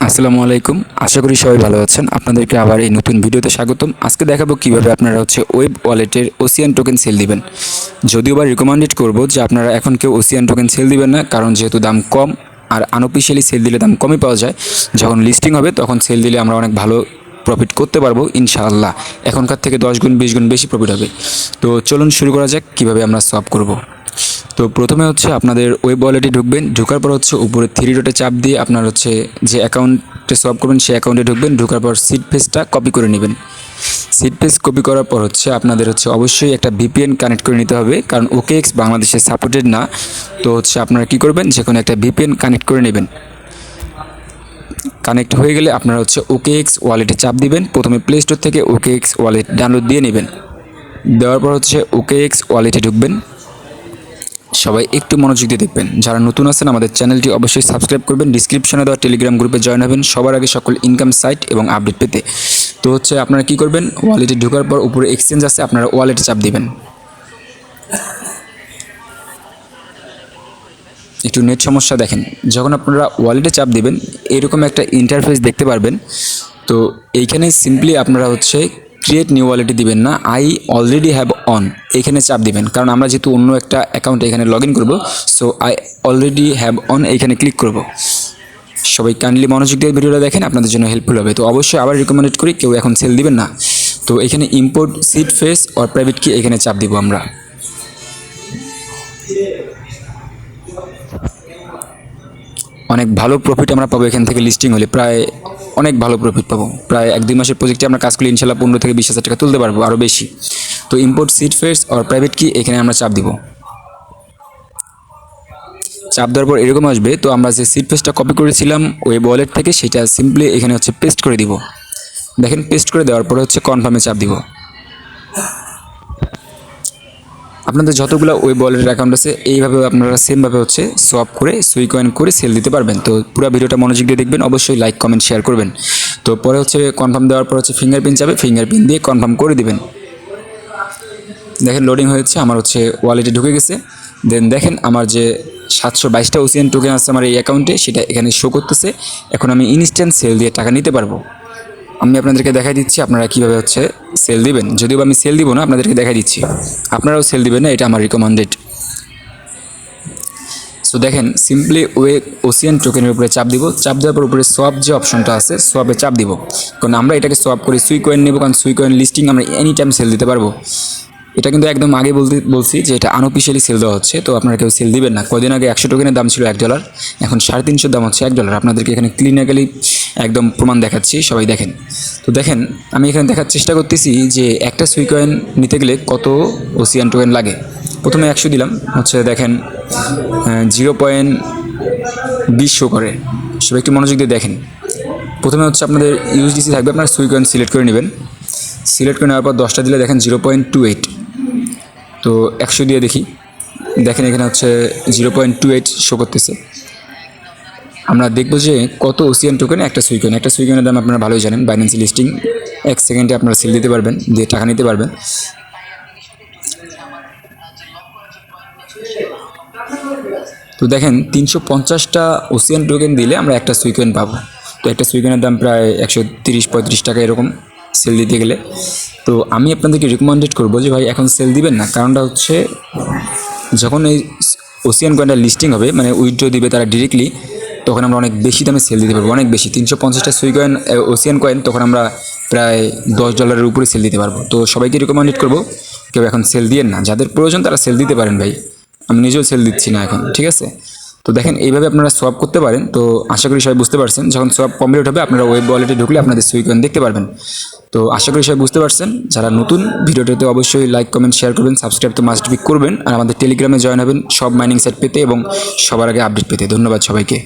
আসসালামু আলাইকুম। আশা করি সবাই ভালো আছেন। আপনাদেরকে আবার এই নতুন ভিডিওতে স্বাগতম। আজকে দেখাবো কিভাবে আপনারা ওয়েব ওয়ালেটের ওসিয়ান টোকেন সেল দিবেন। যদিও বা রিকমেন্ডেড করব যে আপনারা এখন কেউ ওসিয়ান টোকেন সেল দিবেন না, কারণ যেহেতু দাম কম আর আনঅফিশিয়ালি সেল দিলে দাম কমই পাওয়া যায়। যখন লিস্টিং হবে তখন সেল দিলে আমরা অনেক ভালো প্রফিট করতে পারবো ইনশাআল্লাহ। এখনকার থেকে 10 গুণ 20 গুণ বেশি প্রফিট হবে। তো চলুন শুরু করা যাক কিভাবে আমরা সলভ করব। তো প্রথমে আপনাদের ওয়েব ওয়ালেটে ঢুকবেন। ঢোকার পর উপরে থ্রি ডটে চাপ দিয়ে আপনার যে অ্যাকাউন্টে সোয়াপ করবেন সেই অ্যাকাউন্টে ঢুকবেন। ঢোকার পর সিড পেজটা কপি করে নেবেন। সিড পেজ কপি করার পর আপনাদের অবশ্যই একটা ভিপিএন কানেক্ট করে নিতে হবে, কারণ OKX বাংলাদেশে সাপোর্টেড না। তো আপনারা কি করবেন, যে কোনো একটা ভিপিএন কানেক্ট করে নেবেন। কানেক্ট হয়ে গেলে আপনারা OKX ওয়ালেটে চাপ দিবেন। প্রথমে প্লে স্টোর থেকে OKX ওয়ালেট ডাউনলোড দিয়ে নেবেন। দেওয়ার পর OKX ওয়ালেটে ঢুকবেন। সবাই একটু মনোযোগ দিয়ে দেখবেন। যারা নতুন আছেন আমাদের চ্যানেলটি অবশ্যই সাবস্ক্রাইব করবেন। ডিসক্রিপশনে দেওয়া টেলিগ্রাম গ্রুপে জয়েন হবেন সবার আগে সকল ইনকাম সাইট এবং আপডেট পেতে। তো আপনারা কি করবেন, ওয়ালেটে ঢোকার পর উপরে এক্সচেঞ্জ আছে, আপনারা ওয়ালেটে চাপ দিবেন। একটু নেট সমস্যা দেখেন। যখন আপনারা ওয়ালেটে চাপ দিবেন এরকম একটা ইন্টারফেস দেখতে পারবেন। তো এইখানে সিম্পলি আপনারা ক্রিয়েট নিউ ওয়ালেটে দিবেন না, আই অলরেডি হ্যাভ অন এখানে চাপ দিবেন, কারণ আমরা যেহেতু অন্য একটা অ্যাকাউন্টে এখানে লগ ইন করবো। So I already have on এইখানে ক্লিক করব। সবাই কাইন্ডলি মনোযোগ দিয়ে ভিডিওটা দেখেন, আপনাদের জন্য হেল্পফুল হবে। তো অবশ্যই আবার রিকমেন্ড করি কেউ এখন সেল দিবেন না। তো এখানে import seed face or private কি এখানে চাপ দিব আমরা। অনেক ভালো প্রফিট আমরা পাবো এখান থেকে লিস্টিং হলে, প্রায় অনেক ভালো প্রফিট পাবো। প্রায় 1-2 মাসের প্রজেক্টে আমরা কাজ করলে ইনশাল্লাহ 15 থেকে 20 হাজার টাকা তুলতে পারবো, আরও বেশি। তো import seed face or private কি এখানে আমরা চাপ দিব। চাপ দেওয়ার পর এরকম আসবে। তো আমরা যে সিড ফেসটা কপি করেছিলাম ওয়েব ওয়ালেট থেকে সেটা সিম্পলি এখানে পেস্ট করে দিব। দেখেন পেস্ট করে দেওয়ার পরে কনফার্মে চাপ দিব। আপনাদের যতগুলো ওয়েব ওয়ালেটের অ্যাকাউন্ট আছে এইভাবে আপনারা সেমভাবে সোয়াপ করে সুই কয়েন করে সেল দিতে পারবেন। তো পুরো ভিডিওটা মনোযোগ দিয়ে দেখবেন, অবশ্যই লাইক কমেন্ট শেয়ার করবেন। তো পরে কনফার্ম দেওয়ার পর ফিঙ্গারপ্রিন্ট যাবে, ফিঙ্গারপ্রিন্ট দিয়ে কনফার্ম করে দিবেন। দেখেন লোডিং হয়েছে, আমার ওয়ালেটে ঢুকে গেছে। দেন দেখেন আমার যে 722টা ওসিয়ান টোকেন আছে আমার এই অ্যাকাউন্টে, সেটা এখানে শো করতেছে। এখন আমি ইনস্ট্যান্ট সেল দিয়ে টাকা নিতে পারবো। আমি আপনাদেরকে দেখাই দিচ্ছি আপনারা কীভাবে সেল দিবেন। যদিও আমি সেল দিব না, আপনাদেরকে দেখাই দিচ্ছি। আপনারাও সেল দিবেন না, এটা আমার রিকমেন্ডেড। সো দেখেন সিম্পলি ওসিয়ান টোকেনের উপরে চাপ দিব। চাপ দেওয়ার পর উপরে সোয়াপ যে অপশনটা আছে সোয়াপে চাপ দিব, কারণ আমরা এটাকে সোয়াপ করে সুই কয়েন নেব, কারণ সুই কয়েন লিস্টিং আমরা এনি টাইম সেল দিতে পারবো। এটা কিন্তু একদম আগে বলছি যে এটা আনঅফিশিয়ালি সেল দেওয়া হচ্ছে। তো আপনারা কেউ সেল দিবেন না। কদিন আগে 100 টোকেনের দাম ছিল $1, এখন 350 দাম হচ্ছে $1। আপনাদেরকে এখানে ক্লিনিক্যালি একদম প্রমাণ দেখাচ্ছি, সবাই দেখেন। তো দেখেন আমি এখানে দেখার চেষ্টা করতেছি যে একটা সুই কয়েন নিতে গেলে কত ওসিয়ান টোকেন লাগে। প্রথমে 100 দিলাম, দেখেন 0.20 শো করে। সবাই একটু মনোযোগ দিয়ে দেখেন। প্রথমে আপনাদের ইউএসডিসি থাকবে, আপনারা সুই কয়েন সিলেক্ট করে নেবেন। সিলেক্ট করে নেওয়ার পর 10টা দিলে দেখেন 0.28। তো 100 দিয়ে দেখি, দেখেন এখানে 0.28 শো করতেছে। আমরা দেখবো যে কত ওসিয়ান টোকেন একটা সুই কয়েন। একটা সুই কয়েনের দাম আপনারা ভালোই জানেন, বাইন্যান্স লিস্টিং 1 সেকেন্ডে আপনারা সেল দিতে পারবেন, দিয়ে টাকা নিতে পারবেন। তো দেখেন 350টা ওসিয়ান টোকেন দিলে আমরা একটা সুই কয়েন পাবো। তো একটা সুই কয়েনের দাম প্রায় 130-35 টাকা এরকম সেল দিতে গেলে। তো আমি আপনাদেরকে রিকমেন্ডেড করবো যে ভাই এখন সেল দিবেন না, কারণটা যখন এই ওসিয়ান কয়েনটা লিস্টিং হবে, মানে উইথড্র দিবে তারা ডিরেক্টলি, তখন আমরা অনেক বেশি দামে সেল দিতে পারবো, অনেক বেশি। 350টা সুই কয়েন ওসিয়ান কয়েন তখন আমরা প্রায় $10 উপরে সেল দিতে পারবো। তো সবাইকে রিকমেন্ডেড করবো কেউ এখন সেল দিয়েন না। যাদের প্রয়োজন তারা সেল দিতে পারেন ভাই, আমি নিজেও সেল দিচ্ছি না এখন, ঠিক আছে। তো দেখেন এইভাবে আপনারা সোয়াপ করতে পারেন। তো আশা করি সবাই বুঝতে পারছেন। যখন সোয়াপ কমপ্লিট হবে আপনারা ওয়েব ওয়ালেটে ঢুকলে আপনাদের সুই কয়েন দেখতে পারবেন। তো আশা করি সবাই বুঝতে পারছেন। যারা নতুন, ভিডিওটাতে অবশ্যই লাইক কমেন্ট শেয়ার করবেন, সাবস্ক্রাইব তো মাস্ট বি করবেন, আর আমাদের টেলিগ্রামে জয়েন হবেন সব মাইনিং সাইট পেতে এবং সবার আগে আপডেট পেতে। ধন্যবাদ সবাইকে।